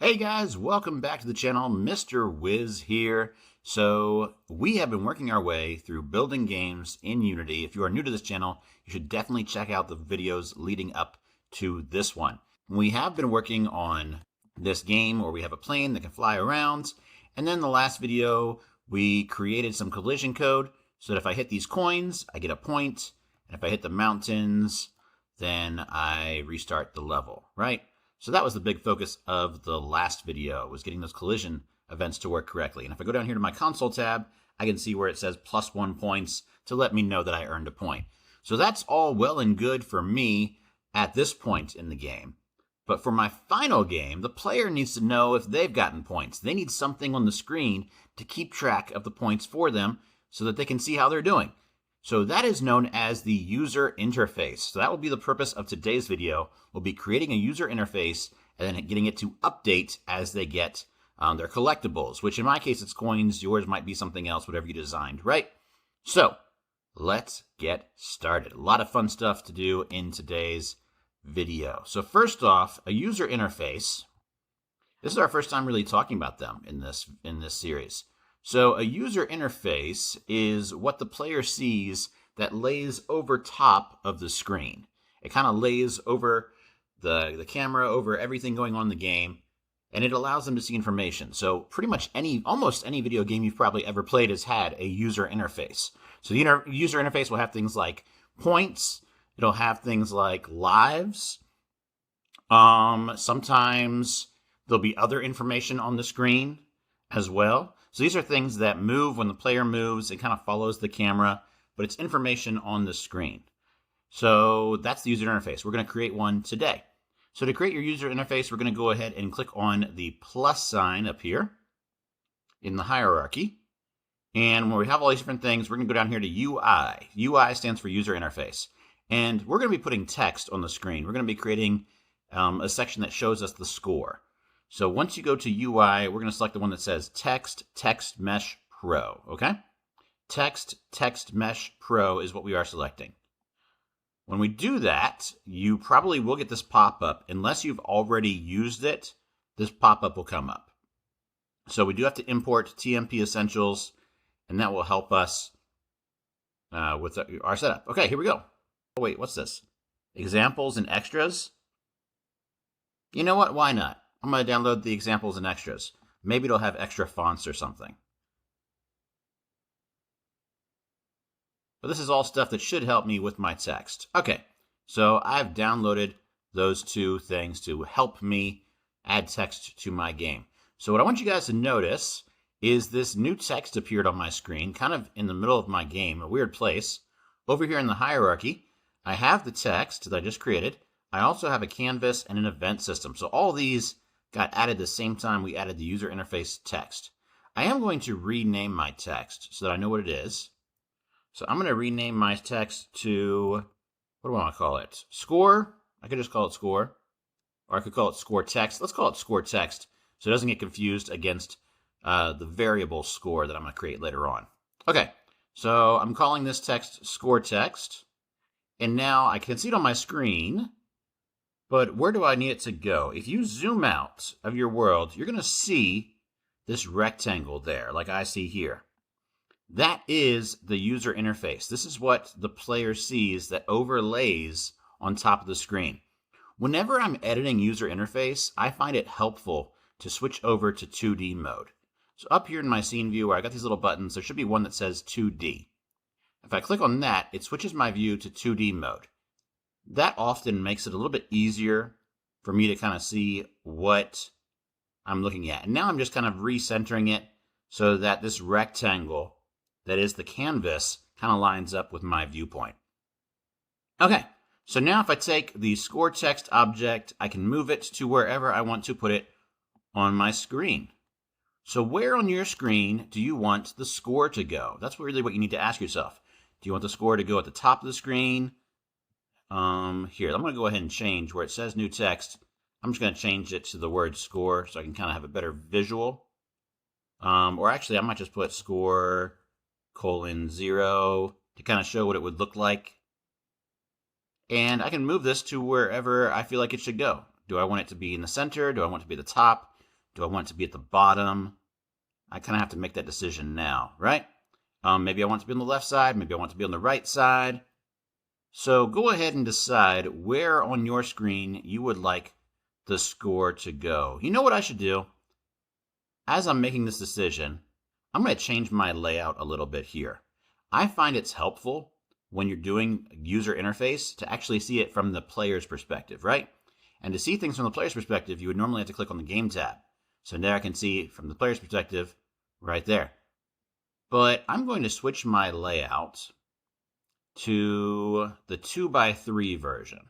Hey guys, welcome back to the channel. Mr. Wiz here. So we have been working our way through building games in Unity. If you are new to this channel, you should definitely check out the videos leading up to this one. We have been working on this game where we have a plane that can fly around. And then the last video, we created some collision code so that if I hit these coins, I get a point. And if I hit the mountains, then I restart the level, right? So that was the big focus of the last video, was getting those collision events to work correctly. And if I go down here to my console tab, I can see where it says +1 points to let me know that I earned a point. So that's all well and good for me at this point in the game. But for my final game, the player needs to know if they've gotten points. They need something on the screen to keep track of the points for them so that they can see how they're doing. So that is known as the user interface. So that will be the purpose of today's video. We'll be creating a user interface and then getting it to update as they get their collectibles, which in my case it's coins. Yours might be something else, whatever you designed, right? So let's get started. A lot of fun stuff to do in today's video. So first off, a user interface. This is our first time really talking about them in this series. So a user interface is what the player sees that lays over top of the screen. It kind of lays over the camera, over everything going on in the game, and it allows them to see information. So pretty much almost any video game you've probably ever played has had a user interface. So the user interface will have things like points. It'll have things like lives. Sometimes there'll be other information on the screen as well. So these are things that move when the player moves. It kind of follows the camera, but it's information on the screen. So that's the user interface. We're going to create one today. So to create your user interface, we're going to go ahead and click on the plus sign up here in the hierarchy. And when we have all these different things, we're going to go down here to UI. UI stands for user interface. And we're going to be putting text on the screen. We're going to be creating a section that shows us the score. So once you go to UI, we're going to select the one that says Text Mesh Pro, okay? Text Mesh Pro is what we are selecting. When we do that, you probably will get this pop-up. Unless you've already used it, this pop-up will come up. So we do have to import TMP Essentials, and that will help us with our setup. Okay, here we go. Oh, wait, what's this? Examples and extras? You know what? Why not? I'm going to download the examples and extras. Maybe it'll have extra fonts or something. But this is all stuff that should help me with my text. Okay, so I've downloaded those two things to help me add text to my game. So what I want you guys to notice is this new text appeared on my screen, kind of in the middle of my game, a weird place. Over here in the hierarchy, I have the text that I just created. I also have a canvas and an event system. So all these got added the same time we added the user interface text. I am going to rename my text so that I know what it is. So I'm going to rename my text to, what do I want to call it? Score? I could just call it score. Or I could call it score text. Let's call it score text so it doesn't get confused against the variable score that I'm going to create later on. Okay, so I'm calling this text score text. And now I can see it on my screen. But where do I need it to go? If you zoom out of your world, you're going to see this rectangle there, like I see here. That is the user interface. This is what the player sees that overlays on top of the screen. Whenever I'm editing user interface, I find it helpful to switch over to 2D mode. So up here in my scene view where I got these little buttons, there should be one that says 2D. If I click on that, it switches my view to 2D mode. That often makes it a little bit easier for me to kind of see what I'm looking at. And now I'm just kind of recentering it so that this rectangle that is the canvas kind of lines up with my viewpoint. Okay, so now if I take the score text object, I can move it to wherever I want to put it on my screen. So where on your screen do you want the score to go? That's really what you need to ask yourself. Do you want the score to go at the top of the screen? Here, I'm going to go ahead and change where it says new text. I'm just going to change it to the word score so I can kind of have a better visual. Or actually, I might just put score :0 to kind of show what it would look like. And I can move this to wherever I feel like it should go. Do I want it to be in the center? Do I want it to be at the top? Do I want it to be at the bottom? I kind of have to make that decision now, right? Maybe I want it to be on the left side. Maybe I want it to be on the right side. So go ahead and decide where on your screen you would like the score to go. You know what I should do? As I'm making this decision, I'm going to change my layout a little bit here. I find it's helpful when you're doing user interface to actually see it from the player's perspective, right? And to see things from the player's perspective, you would normally have to click on the game tab. So now I can see from the player's perspective right there. But I'm going to switch my layout to the 2x3 version.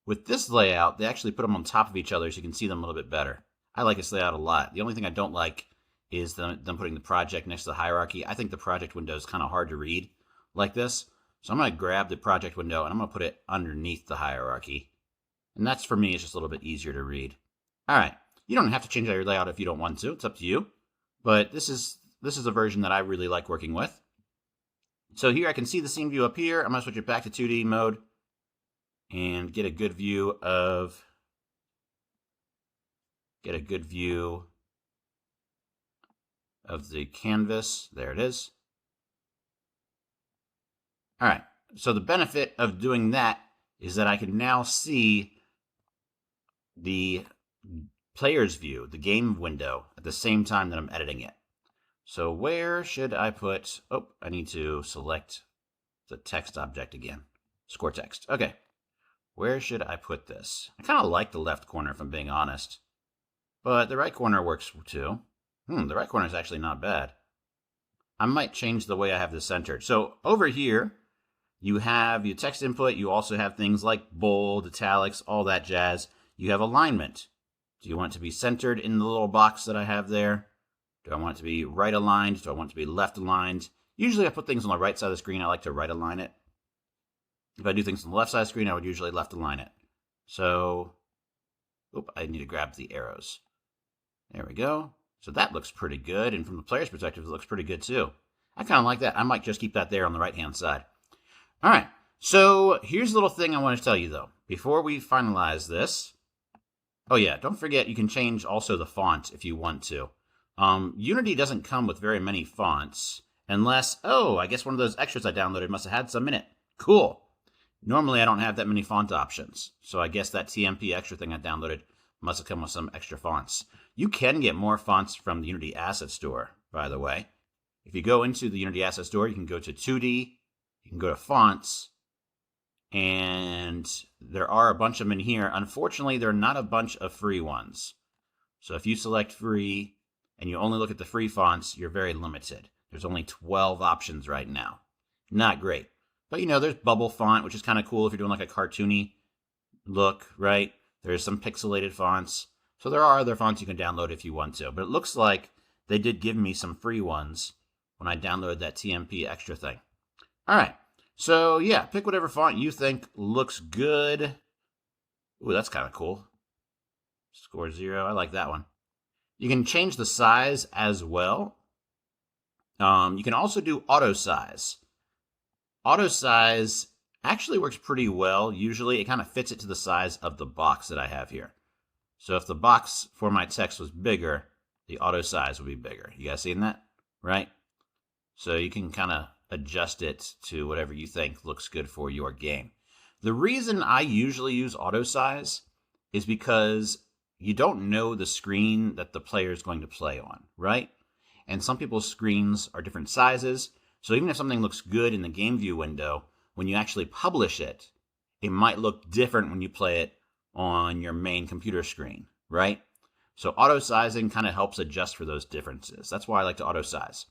With this layout, they actually put them on top of each other so you can see them a little bit better. I like this layout a lot. The only thing I don't like is them putting the project next to the hierarchy. I think the project window is kind of hard to read like this. So I'm going to grab the project window and I'm going to put it underneath the hierarchy. And that's, for me, it's just a little bit easier to read. All right. You don't have to change out your layout if you don't want to. It's up to you. But this is a version that I really like working with. So here I can see the scene view up here. I'm going to switch it back to 2D mode and get a good view of the canvas. There it is. All right. So the benefit of doing that is that I can now see the player's view, the game window, at the same time that I'm editing it. So where should I put... Oh, I need to select the text object again. Score text. Okay. Where should I put this? I kind of like the left corner, if I'm being honest. But the right corner works too. The right corner is actually not bad. I might change the way I have this centered. So over here, you have your text input. You also have things like bold, italics, all that jazz. You have alignment. Do you want it to be centered in the little box that I have there? Do I want it to be right aligned? Do I want it to be left aligned? Usually I put things on the right side of the screen. I like to right align it. If I do things on the left side of the screen, I would usually left align it. So, I need to grab the arrows. There we go. So that looks pretty good. And from the player's perspective, it looks pretty good too. I kind of like that. I might just keep that there on the right-hand side. All right. So here's a little thing I want to tell you, though. Before we finalize this. Oh, yeah. Don't forget you can change also the font if you want to. Unity doesn't come with very many fonts. Unless, I guess one of those extras I downloaded must have had some in it. Cool. Normally, I don't have that many font options. So I guess that TMP extra thing I downloaded must have come with some extra fonts. You can get more fonts from the Unity Asset Store, by the way. If you go into the Unity Asset Store, you can go to 2D, you can go to Fonts, and there are a bunch of them in here. Unfortunately, there are not a bunch of free ones. So if you select free and you only look at the free fonts, you're very limited. There's only 12 options right now. Not great. But, there's Bubble Font, which is kind of cool if you're doing like a cartoony look, right? There's some pixelated fonts. So there are other fonts you can download if you want to. But it looks like they did give me some free ones when I downloaded that TMP extra thing. All right. So, yeah, pick whatever font you think looks good. Ooh, that's kind of cool. Score 0. I like that one. You can change the size as well. You can also do auto size. Auto size actually works pretty well. Usually, it kind of fits it to the size of the box that I have here. So if the box for my text was bigger, the auto size would be bigger. You guys seen that? Right? So you can kind of adjust it to whatever you think looks good for your game. The reason I usually use auto size is because you don't know the screen that the player is going to play on, right? And some people's screens are different sizes. So even if something looks good in the game view window, when you actually publish it, it might look different when you play it on your main computer screen, right? So auto sizing kind of helps adjust for those differences. That's why I like to auto size.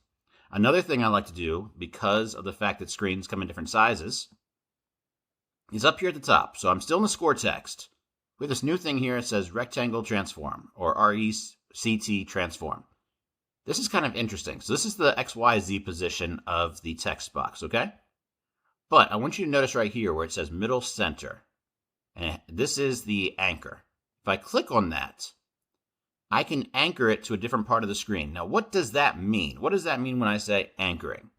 Another thing I like to do, because of the fact that screens come in different sizes, is up here at the top. So I'm still in the score text. We have this new thing here. It says rectangle transform, or RECT transform. This is kind of interesting. So this is the XYZ position of the text box, okay? But I want you to notice right here where it says middle center. And this is the anchor. If I click on that, I can anchor it to a different part of the screen. Now, what does that mean? What does that mean when I say anchoring?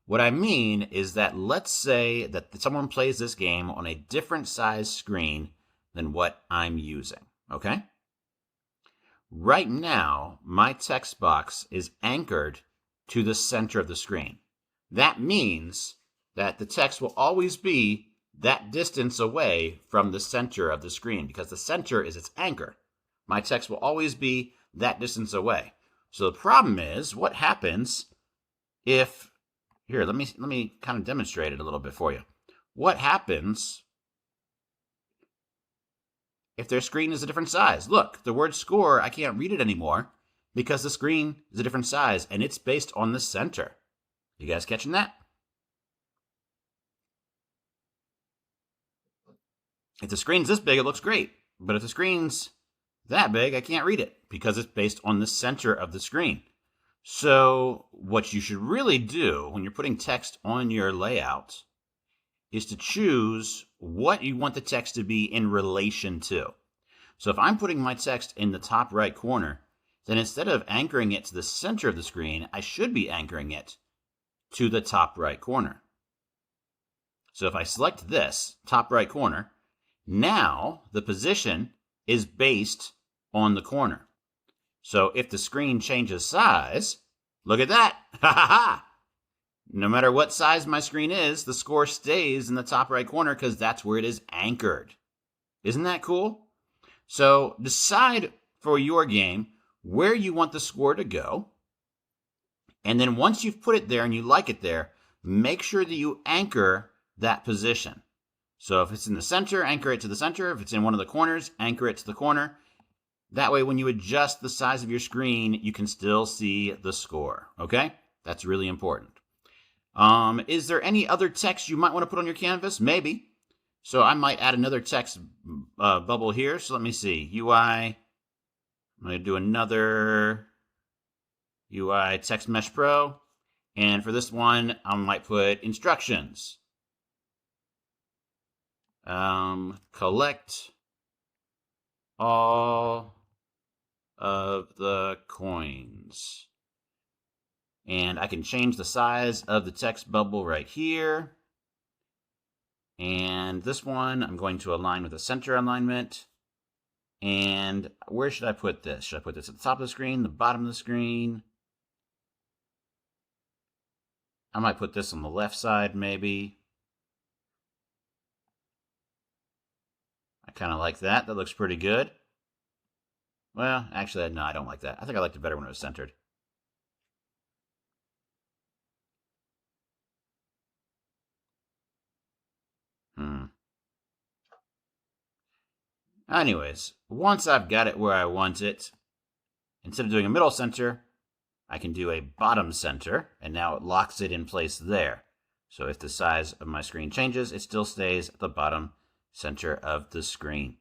What I mean is that let's say that someone plays this game on a different size screen than what I'm using, okay? right now, my text box is anchored to the center of the screen. That means that the text will always be that distance away from the center of the screen because the center is its anchor. My text will always be that distance away. So the problem is, what happens if, here, let me kind of demonstrate it a little bit for you. What happens if their screen is a different size? Look, the word score, I can't read it anymore because the screen is a different size and it's based on the center. You guys catching that? If the screen's this big, it looks great. But if the screen's that big, I can't read it because it's based on the center of the screen. So what you should really do when you're putting text on your layout is to choose what you want the text to be in relation to. So if I'm putting my text in the top right corner, then instead of anchoring it to the center of the screen, I should be anchoring it to the top right corner. So if I select this, top right corner, now the position is based on the corner. So if the screen changes size, look at that. Ha ha ha! No matter what size my screen is, the score stays in the top right corner because that's where it is anchored. Isn't that cool? So decide for your game where you want the score to go. And then once you've put it there and you like it there, make sure that you anchor that position. So if it's in the center, anchor it to the center. If it's in one of the corners, anchor it to the corner. That way, when you adjust the size of your screen, you can still see the score. Okay? That's really important. Is there any other text you might want to put on your canvas? Maybe. So I might add another text bubble here. So let me see. UI. I'm going to do another UI Text Mesh Pro. And for this one, I might put instructions. Collect all of the coins. And I can change the size of the text bubble right here. And this one, I'm going to align with the center alignment. And where should I put this? Should I put this at the top of the screen, the bottom of the screen? I might put this on the left side, maybe. I kind of like that. That looks pretty good. Well, actually, no, I don't like that. I think I liked it better when it was centered. Anyways, once I've got it where I want it, instead of doing a middle center, I can do a bottom center, and now it locks it in place there. So if the size of my screen changes, it still stays at the bottom center of the screen.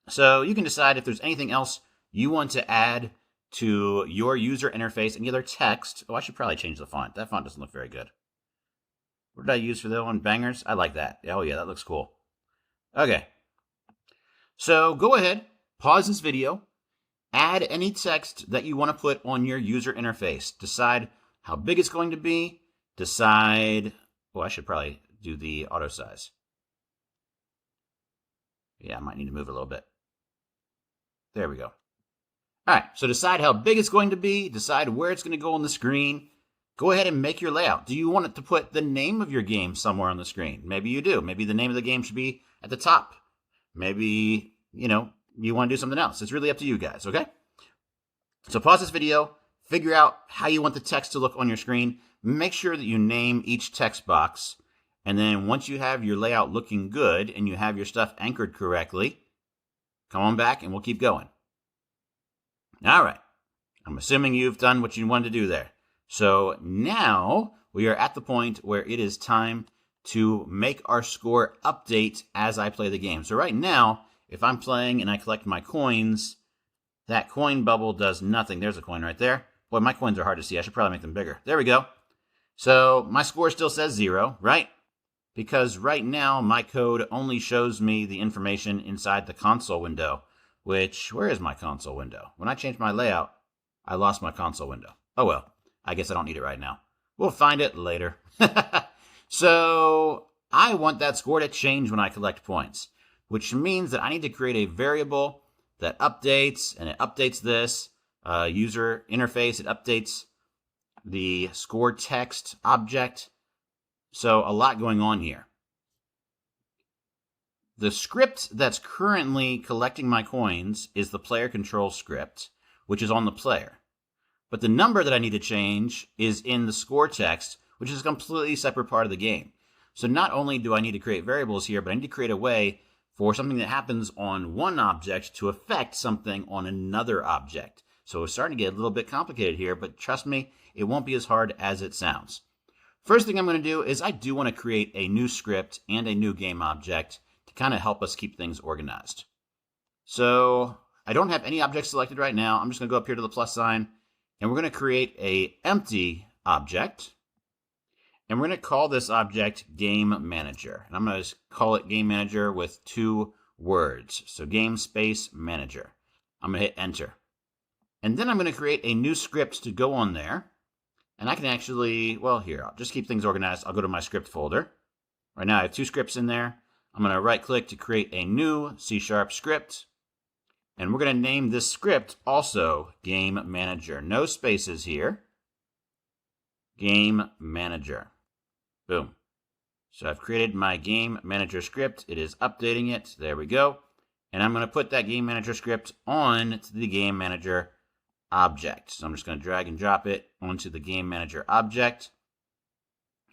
So you can decide if there's anything else you want to add to your user interface, any other text. Oh, I should probably change the font. That font doesn't look very good. What did I use for that one? Bangers? I like that. Oh yeah, that looks cool. Okay. So go ahead, pause this video, add any text that you want to put on your user interface. Decide how big it's going to be. Decide, I should probably do the auto size. Yeah, I might need to move a little bit. There we go. All right, so decide how big it's going to be. Decide where it's going to go on the screen. Go ahead and make your layout. Do you want it to put the name of your game somewhere on the screen? Maybe you do. Maybe the name of the game should be at the top. Maybe, you want to do something else. It's really up to you guys, okay? So pause this video, figure out how you want the text to look on your screen. Make sure that you name each text box. And then once you have your layout looking good and you have your stuff anchored correctly, come on back and we'll keep going. All right. I'm assuming you've done what you wanted to do there. So now we are at the point where it is time to make our score update as I play the game. So right now, if I'm playing and I collect my coins, that coin bubble does nothing. There's a coin right there. Boy, my coins are hard to see. I should probably make them bigger. There we go. So my score still says 0, right? Because right now my code only shows me the information inside the console window, where is my console window? When I changed my layout, I lost my console window. Oh well, I guess I don't need it right now. We'll find it later. So I want that score to change when I collect points, which means that I need to create a variable that updates, and it updates this user interface. It updates the score text object. So a lot going on here. The script that's currently collecting my coins is the player control script, which is on the player. But the number that I need to change is in the score text, which is a completely separate part of the game. So not only do I need to create variables here, but I need to create a way for something that happens on one object to affect something on another object. So it's starting to get a little bit complicated here, but trust me, it won't be as hard as it sounds. First thing I'm going to do is I do want to create a new script and a new game object to kind of help us keep things organized. So I don't have any objects selected right now. I'm just going to go up here to the plus sign, and we're going to create an empty object. And we're going to call this object Game Manager. And I'm going to call it Game Manager with 2 words. So Game Space Manager. I'm going to hit Enter. And then I'm going to create a new script to go on there. And I can actually, well, here, I'll just keep things organized. I'll go to my script folder. Right now I have 2 scripts in there. I'm going to right-click to create a new C# script. And we're going to name this script also Game Manager. No spaces here. Game Manager. Boom. So I've created my Game Manager script. It is updating it. There we go. And I'm going to put that Game Manager script on to the Game Manager object. So I'm just going to drag and drop it onto the Game Manager object.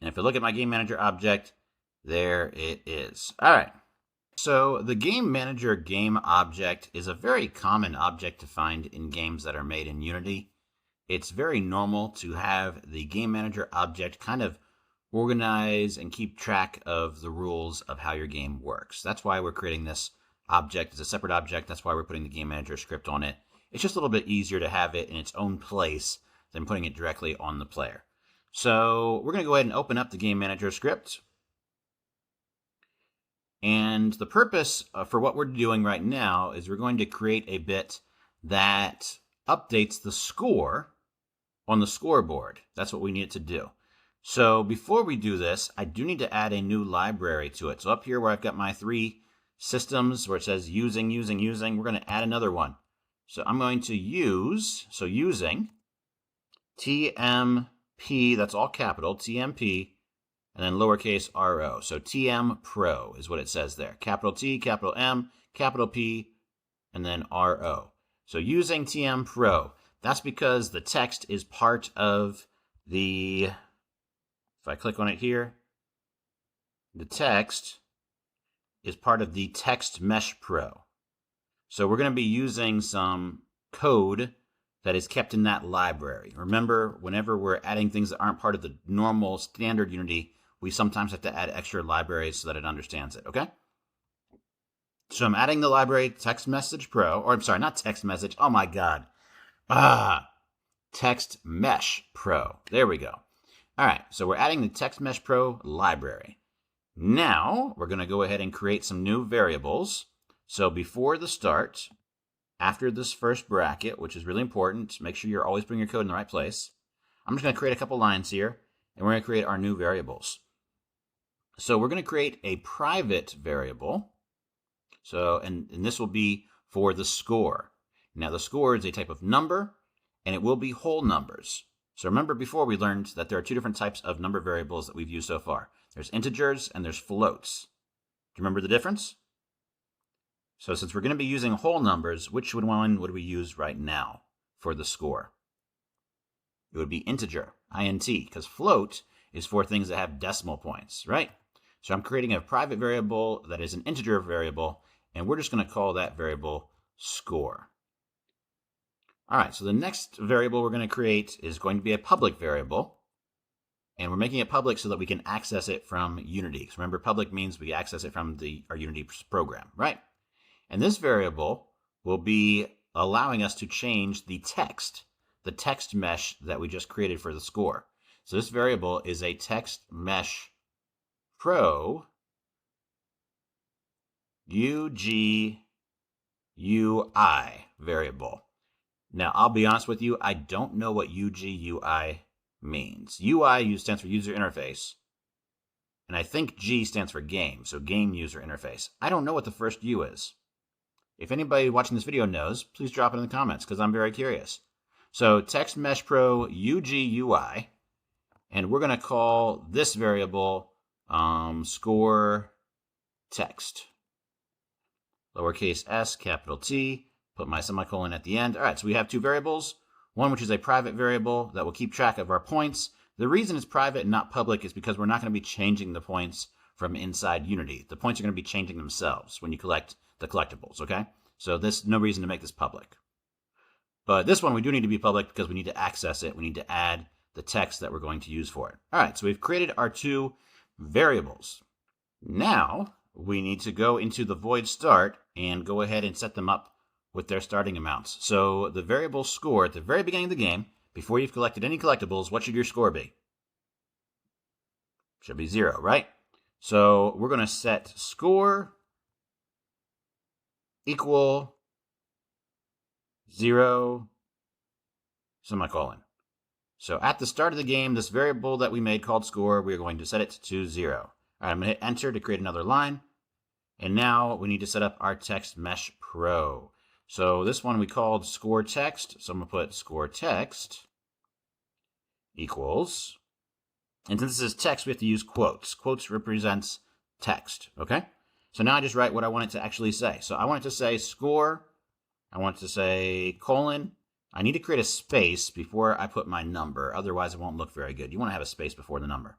And if I look at my Game Manager object, there it is. All right. So the Game Manager game object is a very common object to find in games that are made in Unity. It's very normal to have the Game Manager object kind of organize and keep track of the rules of how your game works. That's why we're creating this object as a separate object. That's why we're putting the Game Manager script on it. It's just a little bit easier to have it in its own place than putting it directly on the player. So we're going to go ahead and open up the Game Manager script. And the purpose for what we're doing right now is we're going to create a bit that updates the score on the scoreboard. That's what we need it to do. So before we do this, I do need to add a new library to it. So up here where I've got my 3 systems where it says using, we're going to add another one. So I'm going to use, so using TMP, that's all capital, TMP, and then lowercase ro. So TM Pro is what it says there. Capital T, capital M, capital P, and then RO. So using TM Pro, that's because the text is part of the, if I click on it here, the text is part of the Text Mesh Pro. So we're going to be using some code that is kept in that library. Remember, whenever we're adding things that aren't part of the normal standard Unity, we sometimes have to add extra libraries so that it understands it, okay? So I'm adding the library Text Message Pro, or I'm sorry, not Text Message, oh my God. Text Mesh Pro. There we go. All right, so we're adding the Text Mesh Pro library. Now, we're going to go ahead and create some new variables. So before the start, after this first bracket, which is really important, make sure you're always putting your code in the right place. I'm just going to create a couple lines here, and we're going to create our new variables. So we're going to create a private variable. So, and this will be for the score. Now, the score is a type of number, and it will be whole numbers. So remember before we learned that there are 2 different types of number variables that we've used so far. There's integers and there's floats. Do you remember the difference? So since we're going to be using whole numbers, which one would we use right now for the score? It would be integer, int, because float is for things that have decimal points, right? So I'm creating a private variable that is an integer variable, and we're just going to call that variable score. All right, so the next variable we're going to create is going to be a public variable, and we're making it public so that we can access it from Unity. So remember, public means we access it from our Unity program, right? And this variable will be allowing us to change the text mesh that we just created for the score. So this variable is a text mesh pro UGUI variable. Now, I'll be honest with you, I don't know what UGUI means. UI stands for user interface, and I think G stands for game, so game user interface. I don't know what the first U is. If anybody watching this video knows, please drop it in the comments because I'm very curious. So text mesh pro UGUI, and we're going to call this variable score text. Lowercase s, capital T, put my semicolon at the end. All right, so we have two variables. One which is a private variable that will keep track of our points. The reason it's private and not public is because we're not going to be changing the points from inside Unity. The points are going to be changing themselves when you collect the collectibles, okay? So there's no reason to make this public. But this one we do need to be public because we need to access it. We need to add the text that we're going to use for it. All right, so we've created our two variables. Now we need to go into the void start and go ahead and set them up with their starting amounts. So the variable score at the very beginning of the game, before you've collected any collectibles, what should your score be? Should be 0, right? So we're going to set score equal 0, semicolon. So at the start of the game, this variable that we made called score, we're going to set it to 0. All right, I'm going to hit enter to create another line. And now we need to set up our text mesh pro. So this one we called score text. So I'm going to put score text equals, and since this is text, we have to use quotes. Quotes represents text, okay? So now I just write what I want it to actually say. So I want it to say score, I want it to say colon. I need to create a space before I put my number, otherwise it won't look very good. You want to have a space before the number.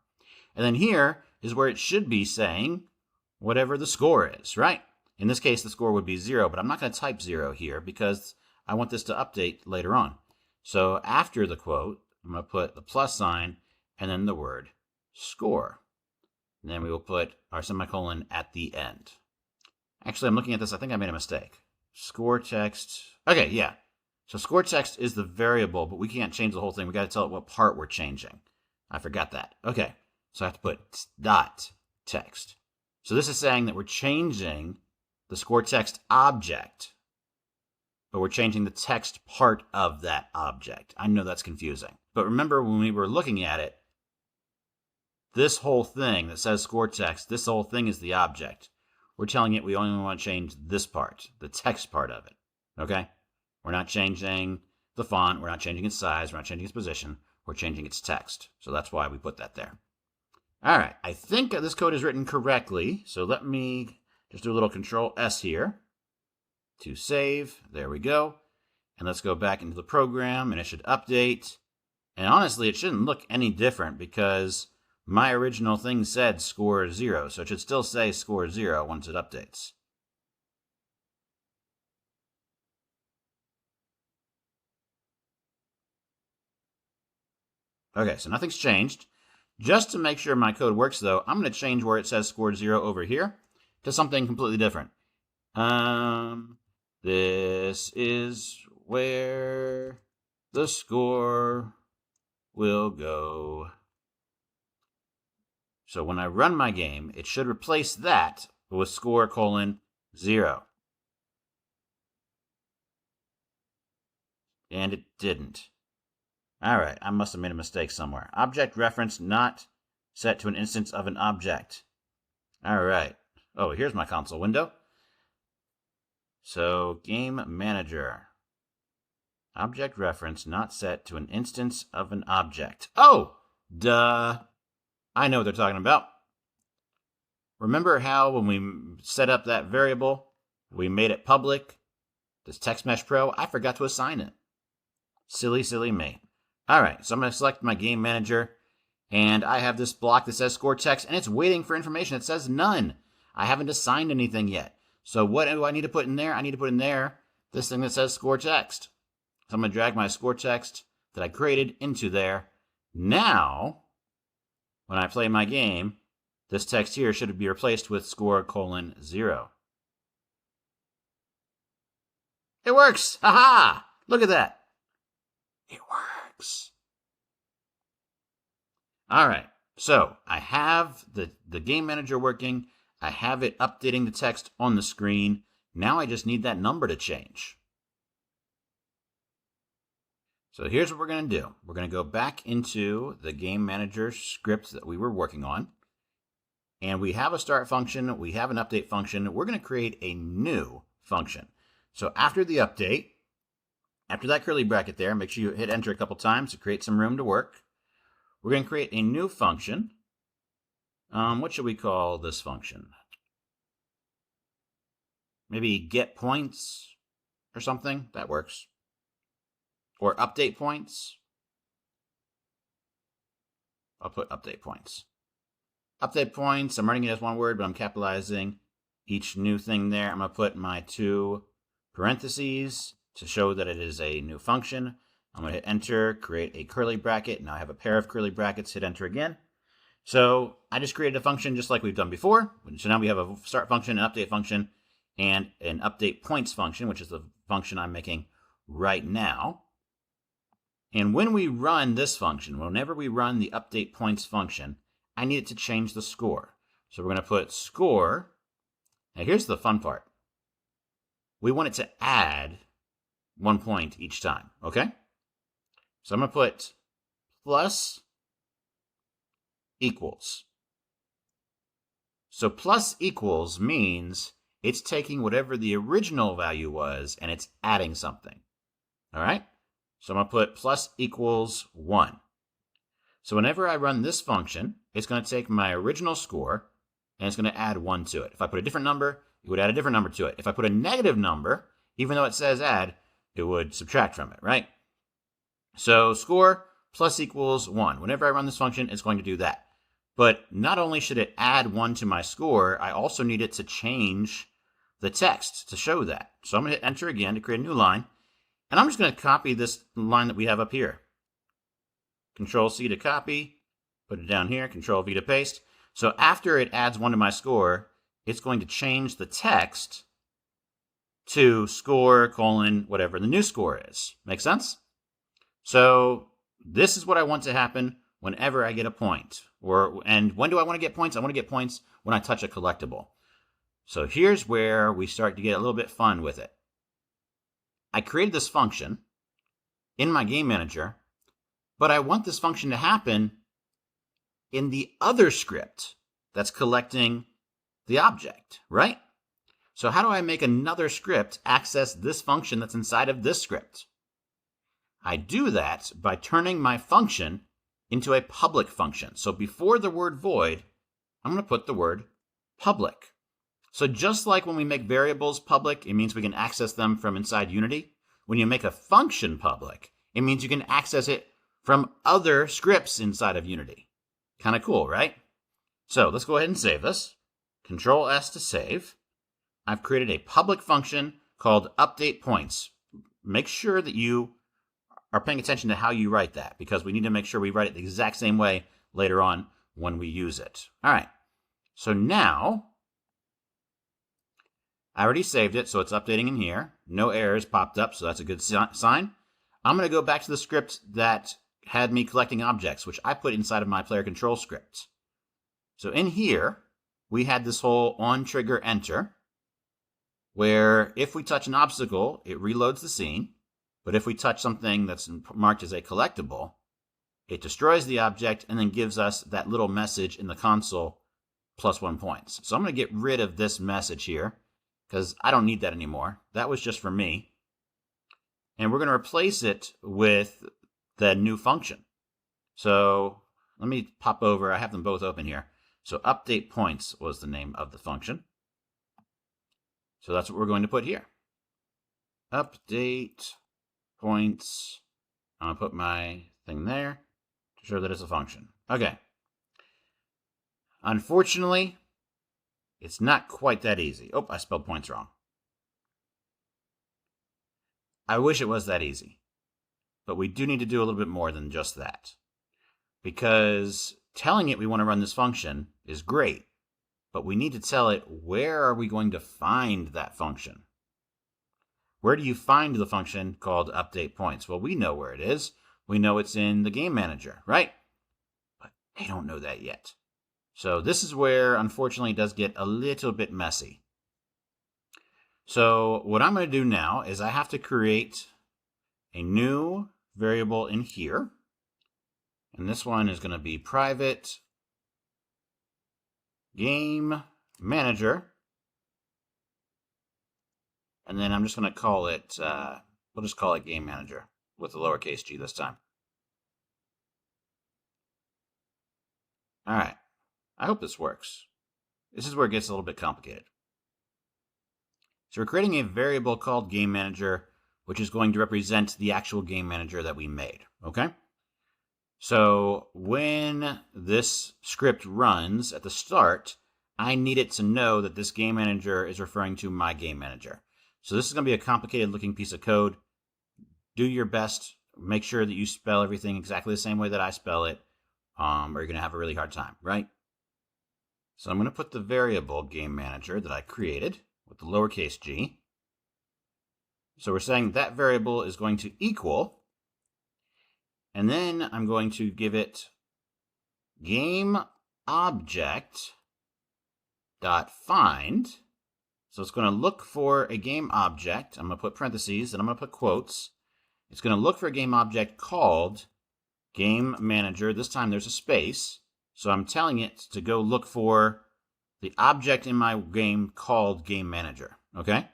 And then here is where it should be saying whatever the score is, right? In this case, the score would be 0, but I'm not going to type 0 here because I want this to update later on. So after the quote, I'm going to put the plus sign and then the word score. And then we will put our semicolon at the end. Actually, I'm looking at this. I think I made a mistake. Score text. Okay, yeah. So score text is the variable, but we can't change the whole thing. We got to tell it what part we're changing. I forgot that. Okay, so I have to put dot text. So this is saying that we're changing the score text object, but we're changing the text part of that object. I know that's confusing. But remember when we were looking at it, this whole thing that says score text, this whole thing is the object. We're telling it we only want to change this part, the text part of it. Okay? We're not changing the font. We're not changing its size. We're not changing its position. We're changing its text. So that's why we put that there. All right. I think this code is written correctly. So let me just do a little Control S here to save. There we go. And let's go back into the program, and it should update. And honestly, it shouldn't look any different because my original thing said score 0. So it should still say score 0 once it updates. Okay, so nothing's changed. Just to make sure my code works, though, I'm going to change where it says score 0 over here to something completely different. This is where the score will go. So when I run my game, it should replace that with score colon 0. And it didn't. All right, I must have made a mistake somewhere. Object reference not set to an instance of an object. All right. Oh, here's my console window. So, game manager. Object reference not set to an instance of an object. Oh, duh. I know what they're talking about. Remember how when we set up that variable, we made it public? This text mesh pro, I forgot to assign it. Silly, silly me. All right, so I'm going to select my game manager, and I have this block that says score text, and it's waiting for information. It says none. I haven't assigned anything yet. So what do I need to put in there? I need to put in there this thing that says score text. So I'm going to drag my score text that I created into there. Now, when I play my game, this text here should be replaced with score colon 0. It works! Ha-ha! Look at that. It works. All right, so I have the game manager working. I have it updating the text on the screen. Now I just need that number to change. So here's what we're going to do. We're going to go back into the game manager script that we were working on. And we have a start function. We have an update function. We're going to create a new function. So after the update, after that curly bracket there, make sure you hit enter a couple times to create some room to work. We're going to create a new function. What should we call this function? Maybe get points or something. That works. Or update points. I'll put update points. Update points, I'm writing it as one word, but I'm capitalizing each new thing there. I'm going to put my 2 parentheses to show that it is a new function. I'm going to hit enter, create a curly bracket. Now I have a pair of curly brackets, hit enter again. So I just created a function just like we've done before. So now we have a start function, an update function, and an update points function, which is the function I'm making right now. And when we run this function, whenever we run the update points function, I need it to change the score. So we're going to put score. Now here's the fun part. We want it to add 1 point each time, okay? So I'm going to put plus equals. So plus equals means it's taking whatever the original value was and it's adding something. All right? So I'm going to put plus equals 1. So whenever I run this function, it's going to take my original score and it's going to add 1 to it. If I put a different number, it would add a different number to it. If I put a negative number, even though it says add, it would subtract from it, right? So score plus equals 1. Whenever I run this function, it's going to do that. But not only should it add 1 to my score, I also need it to change the text to show that. So I'm going to hit enter again to create a new line. And I'm just going to copy this line that we have up here. Control C to copy, put it down here, Control V to paste. So after it adds 1 to my score, it's going to change the text to score colon whatever the new score is. Make sense? So this is what I want to happen whenever I get a point. And when do I want to get points? I want to get points when I touch a collectible. So here's where we start to get a little bit fun with it. I created this function in my game manager, but I want this function to happen in the other script that's collecting the object, right? So how do I make another script access this function that's inside of this script? I do that by turning my function into a public function. So before the word void, I'm going to put the word public. So just like when we make variables public, it means we can access them from inside Unity. When you make a function public, it means you can access it from other scripts inside of Unity. Kind of cool, right? So let's go ahead and save this. Control S to save. I've created a public function called update points. Make sure that you are paying attention to how you write that, because we need to make sure we write it the exact same way later on when we use it. All right. So now I already saved it, so it's updating in here. No errors popped up, so that's a good sign. I'm going to go back to the script that had me collecting objects, which I put inside of my player control script. So in here, we had this whole on trigger enter, where if we touch an obstacle, it reloads the scene. But if we touch something that's marked as a collectible, it destroys the object and then gives us that little message in the console plus 1 points. So I'm going to get rid of this message here because I don't need that anymore. That was just for me. And we're going to replace it with the new function. So let me pop over. I have them both open here. So update points was the name of the function. So that's what we're going to put here. Update points. I'm going to put my thing there to show that it's a function. Okay. Unfortunately, it's not quite that easy. Oh, I spelled points wrong. I wish it was that easy. But we do need to do a little bit more than just that. Because telling it we want to run this function is great, but we need to tell it where are we going to find that function. Where do you find the function called update points? Well, we know where it is. We know it's in the game manager, right? But they don't know that yet. So this is where, unfortunately, it does get a little bit messy. So what I'm going to do now is I have to create a new variable in here. And this one is going to be private game manager And then I'm just going to call it, we'll just call it Game Manager with a lowercase g this time. All right. I hope this works. This is where it gets a little bit complicated. So we're creating a variable called Game Manager, which is going to represent the actual Game Manager that we made, okay? So when this script runs at the start, I need it to know that this Game Manager is referring to my Game Manager. So this is going to be a complicated looking piece of code. Do your best. Make sure that you spell everything exactly the same way that I spell it, or you're going to have a really hard time, right? So I'm going to put the variable Game Manager that I created with the lowercase g. So we're saying that variable is going to equal, and then I'm going to give it game object dot find. So it's going to look for a game object. I'm going to put parentheses, and I'm going to put quotes. It's going to look for a game object called Game Manager. This time there's a space. So I'm telling it to go look for the object in my game called Game Manager, okay?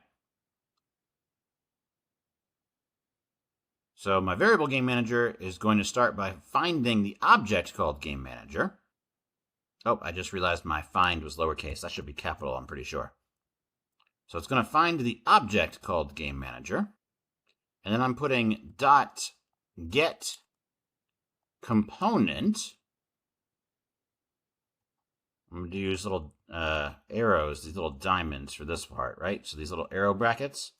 So my variable Game Manager is going to start by finding the object called Game Manager. Oh, I just realized my find was lowercase. That should be capital, I'm pretty sure. So it's going to find the object called Game Manager. And then I'm putting dot get component. I'm going to use little arrows, these little diamonds for this part, right? So these little arrow brackets.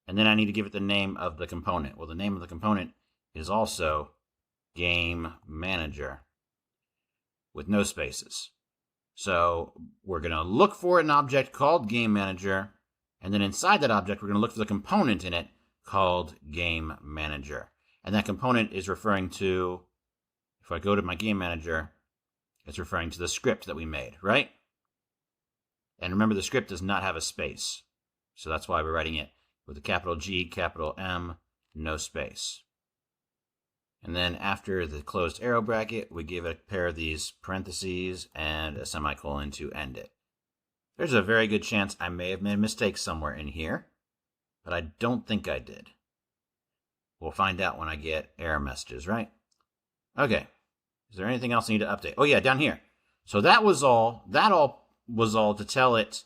And then I need to give it the name of the component. Well, the name of the component is also Game Manager with no spaces. So we're going to look for an object called Game Manager. And then inside that object, we're going to look for the component in it called Game Manager. And that component is referring to, if I go to my Game Manager, it's referring to the script that we made, right? And remember, the script does not have a space. So that's why we're writing it with a capital G, capital M, no space. And then after the closed arrow bracket, we give a pair of these parentheses and a semicolon to end it. There's a very good chance I may have made a mistake somewhere in here, but I don't think I did. We'll find out when I get error messages, right? Okay. Is there anything else I need to update? Oh yeah, down here. So that was all to tell it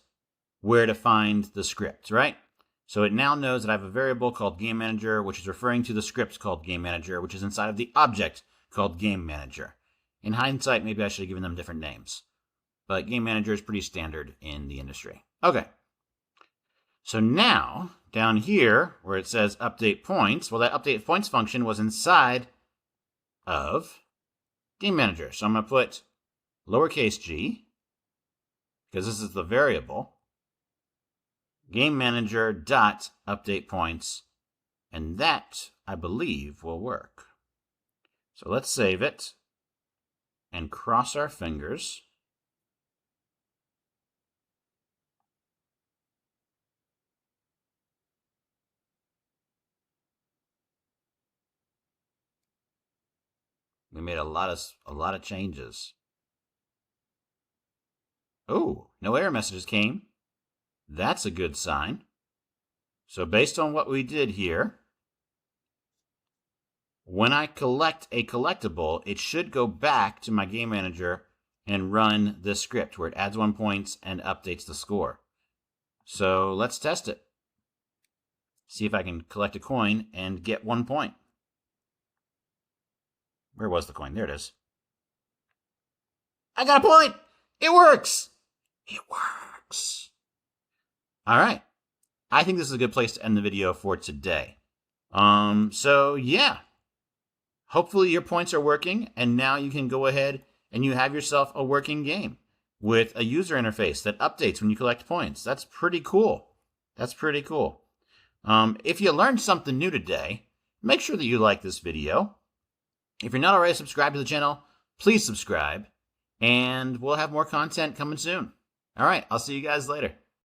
where to find the script, right? So it now knows that I have a variable called Game Manager, which is referring to the script called Game Manager, which is inside of the object called Game Manager. In hindsight, maybe I should have given them different names. But Game Manager is pretty standard in the industry. Okay. So now, down here, where it says update points, well, that update points function was inside of Game Manager. So I'm going to put lowercase g, because this is the variable, Game Manager dot update points, and that, I believe, will work. So let's save it and cross our fingers. We made a lot of changes. Oh, no error messages came. That's a good sign. So based on what we did here, when I collect a collectible, it should go back to my Game Manager and run this script where it adds 1 point and updates the score. So let's test it. See if I can collect a coin and get 1 point. Where was the coin? There it is. I got a point! It works! It works! All right. I think this is a good place to end the video for today. So yeah. Hopefully your points are working, and now you can go ahead and you have yourself a working game with a user interface that updates when you collect points. That's pretty cool. That's pretty cool. If you learned something new today, make sure that you like this video. If you're not already subscribed to the channel, please subscribe, and we'll have more content coming soon. All right, I'll see you guys later.